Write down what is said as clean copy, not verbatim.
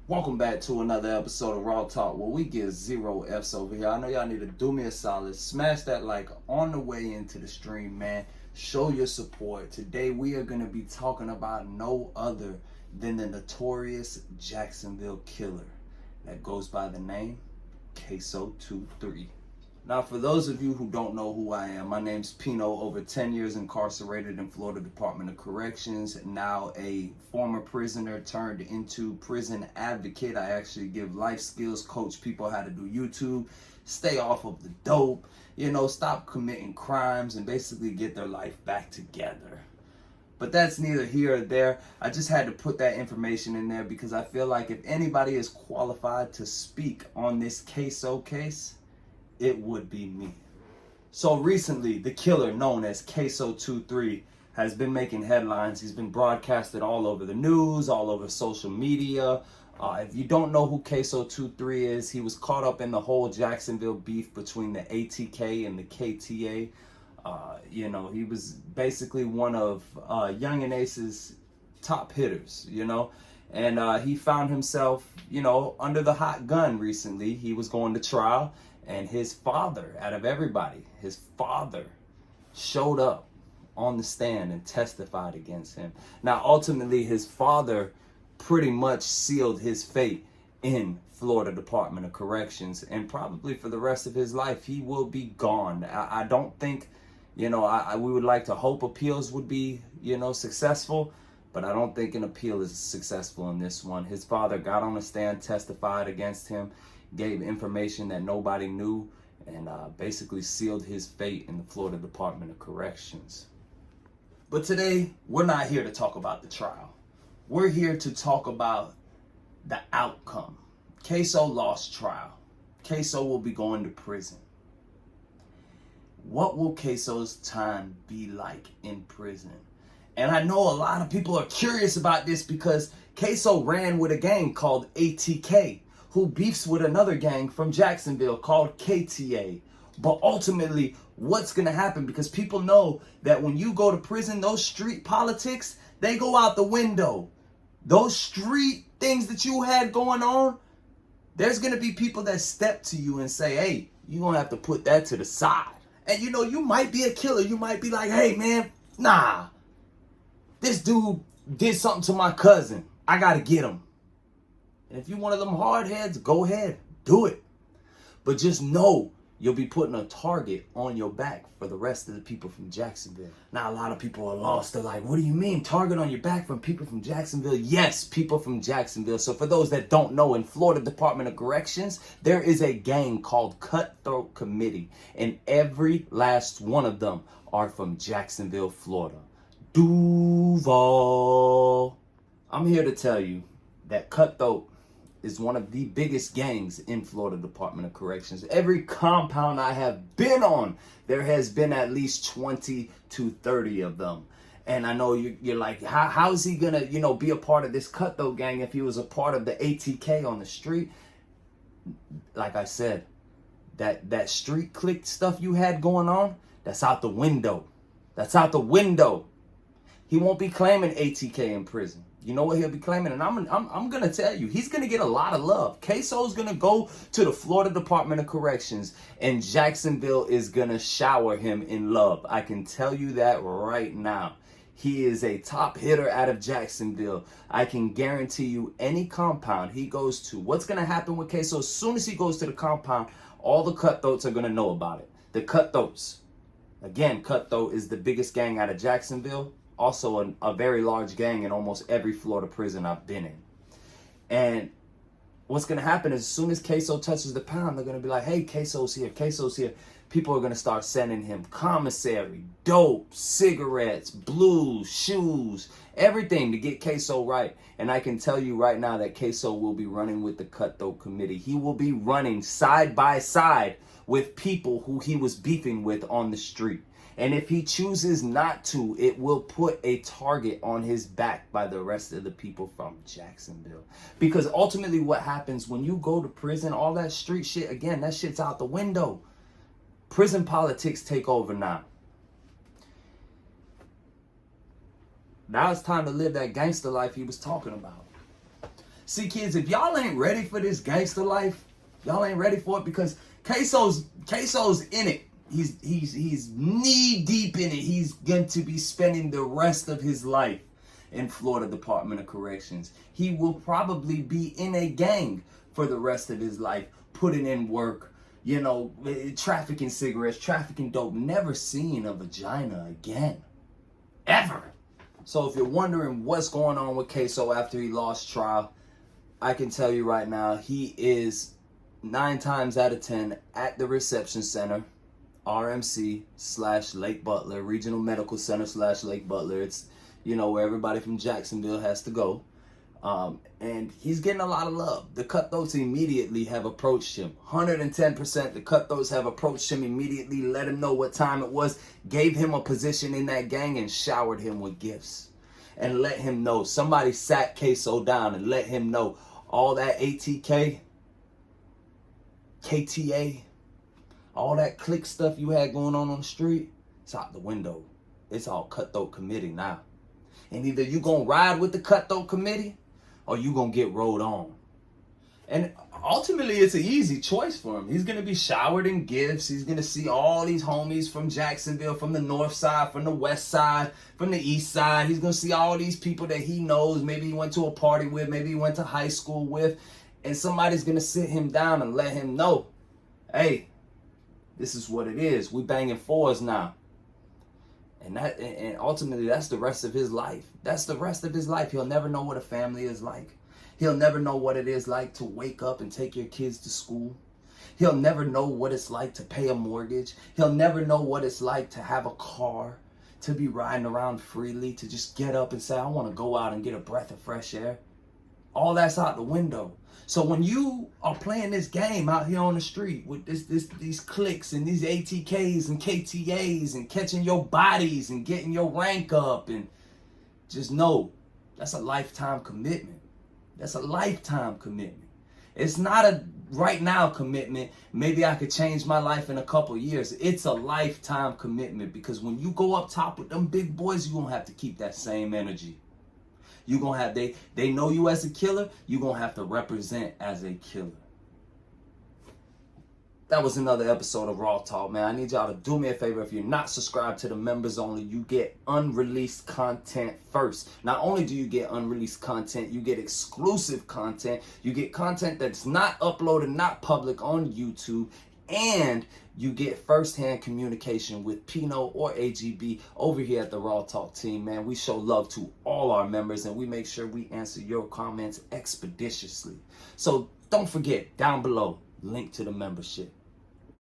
Welcome back to another episode of Raw Talk where we get 0 F's over here. I know y'all need to do me a solid. Smash that like on the way into the stream, man. Show your support. Today we are going to be talking about no other than the notorious Jacksonville killer that goes by the name Queso 23. Now, for those of you who don't know who I am, my name's Pino, over 10 years incarcerated in Florida Department of Corrections, now a former prisoner turned into prison advocate. I actually give life skills, coach people how to do YouTube, stay off of the dope, stop committing crimes and basically get their life back together. But that's neither here or there. I just had to put that information in there because I feel like if anybody is qualified to speak on this Queso case, it would be me. So recently, the killer known as Queso 23 has been making headlines. He's been broadcasted all over the news, all over social media. If you don't know who Queso 23 is, he was caught up in the whole Jacksonville beef between the ATK and the KTA. He was basically one of Young and Ace's top hitters, and he found himself, under the hot gun recently. He was going to trial. And his father, out of everybody, his father showed up on the stand and testified against him. Now, ultimately, his father pretty much sealed his fate in Florida Department of Corrections. And probably for the rest of his life, he will be gone. I don't think, we would like to hope appeals would be, successful. But I don't think an appeal is successful in this one. His father got on the stand, testified against him, gave information that nobody knew, and basically sealed his fate in the Florida Department of Corrections. But today, we're not here to talk about the trial. We're here to talk about the outcome. Queso lost trial. Queso will be going to prison. What will Queso's time be like in prison? And I know a lot of people are curious about this because Queso ran with a gang called ATK, who beefs with another gang from Jacksonville called KTA. But ultimately, what's going to happen? Because people know that when you go to prison, those street politics, they go out the window. Those street things that you had going on, there's going to be people that step to you and say, hey, you're going to have to put that to the side. And you might be a killer. You might be like, hey, man, nah. This dude did something to my cousin. I got to get him. And if you're one of them hard heads, go ahead, do it. But just know you'll be putting a target on your back for the rest of the people from Jacksonville. Now, a lot of people are lost. They're like, what do you mean, target on your back from people from Jacksonville? Yes, people from Jacksonville. So for those that don't know, in Florida Department of Corrections, there is a gang called Cutthroat Committee. And every last one of them are from Jacksonville, Florida. Duval. I'm here to tell you that Cutthroat is one of the biggest gangs in Florida Department of Corrections. Every compound I have been on, there has been at least 20 to 30 of them. And I know you're like, how is he gonna, be a part of this Cutthroat gang if he was a part of the ATK on the street? Like I said, that street click stuff you had going on, that's out the window. That's out the window. He won't be claiming ATK in prison. You know what he'll be claiming? And I'm going to tell you, he's going to get a lot of love. Queso's going to go to the Florida Department of Corrections, and Jacksonville is going to shower him in love. I can tell you that right now. He is a top hitter out of Jacksonville. I can guarantee you any compound he goes to, what's going to happen with Queso? As soon as he goes to the compound, all the Cutthroats are going to know about it. The Cutthroats. Again, Cutthroat is the biggest gang out of Jacksonville. Also a very large gang in almost every Florida prison I've been in. And what's going to happen is as soon as Queso touches the pound, they're going to be like, hey, Queso's here, Queso's here. People are going to start sending him commissary, dope, cigarettes, blues, shoes, everything to get Queso right. And I can tell you right now that Queso will be running with the Cutthroat Committee. He will be running side by side with people who he was beefing with on the street. And if he chooses not to, it will put a target on his back by the rest of the people from Jacksonville. Because ultimately what happens when you go to prison, all that street shit, again, that shit's out the window. Prison politics take over now. Now it's time to live that gangster life he was talking about. See, kids, if y'all ain't ready for this gangster life, y'all ain't ready for it, because Queso's in it. He's knee deep in it. He's going to be spending the rest of his life in Florida Department of Corrections. He will probably be in a gang for the rest of his life, putting in work, you know, trafficking cigarettes, trafficking dope, never seeing a vagina again. Ever. So if you're wondering what's going on with Queso after he lost trial, I can tell you right now, he is 9 times out of 10 at the reception center, RMC/Lake Butler, Regional Medical Center/Lake Butler. It's, you know, where everybody from Jacksonville has to go. And he's getting a lot of love. The Cutthroats immediately have approached him. 110%. The Cutthroats have approached him immediately, let him know what time it was, gave him a position in that gang, and showered him with gifts. And let him know. Somebody sat Queso down and let him know all that ATK, KTA, all that click stuff you had going on the street, it's out the window. It's all Cutthroat Committee now. And either you gonna ride with the Cutthroat Committee or you gonna get rolled on. And ultimately, it's an easy choice for him. He's gonna be showered in gifts. He's gonna see all these homies from Jacksonville, from the north side, from the west side, from the east side. He's gonna see all these people that he knows. Maybe he went to a party with, maybe he went to high school with. And somebody's gonna sit him down and let him know, hey, this is what it is. We banging fours now. And ultimately, that's the rest of his life. That's the rest of his life. He'll never know what a family is like. He'll never know what it is like to wake up and take your kids to school. He'll never know what it's like to pay a mortgage. He'll never know what it's like to have a car, to be riding around freely, to just get up and say, I want to go out and get a breath of fresh air. All that's out the window. So when you are playing this game out here on the street with these cliques and these ATKs and KTAs and catching your bodies and getting your rank up, and just know that's a lifetime commitment. That's a lifetime commitment. It's not a right now commitment. Maybe I could change my life in a couple years. It's a lifetime commitment, because when you go up top with them big boys, you're going to have to keep that same energy. You're going to have, they know you as a killer, you're going to have to represent as a killer. That was another episode of Raw Talk, man. I need y'all to do me a favor. If you're not subscribed to the members only, you get unreleased content first. Not only do you get unreleased content, you get exclusive content. You get content that's not uploaded, not public on YouTube. And you get firsthand communication with Pino or AGB over here at the Raw Talk team, man. We show love to all our members, and we make sure we answer your comments expeditiously. So don't forget, down below, link to the membership.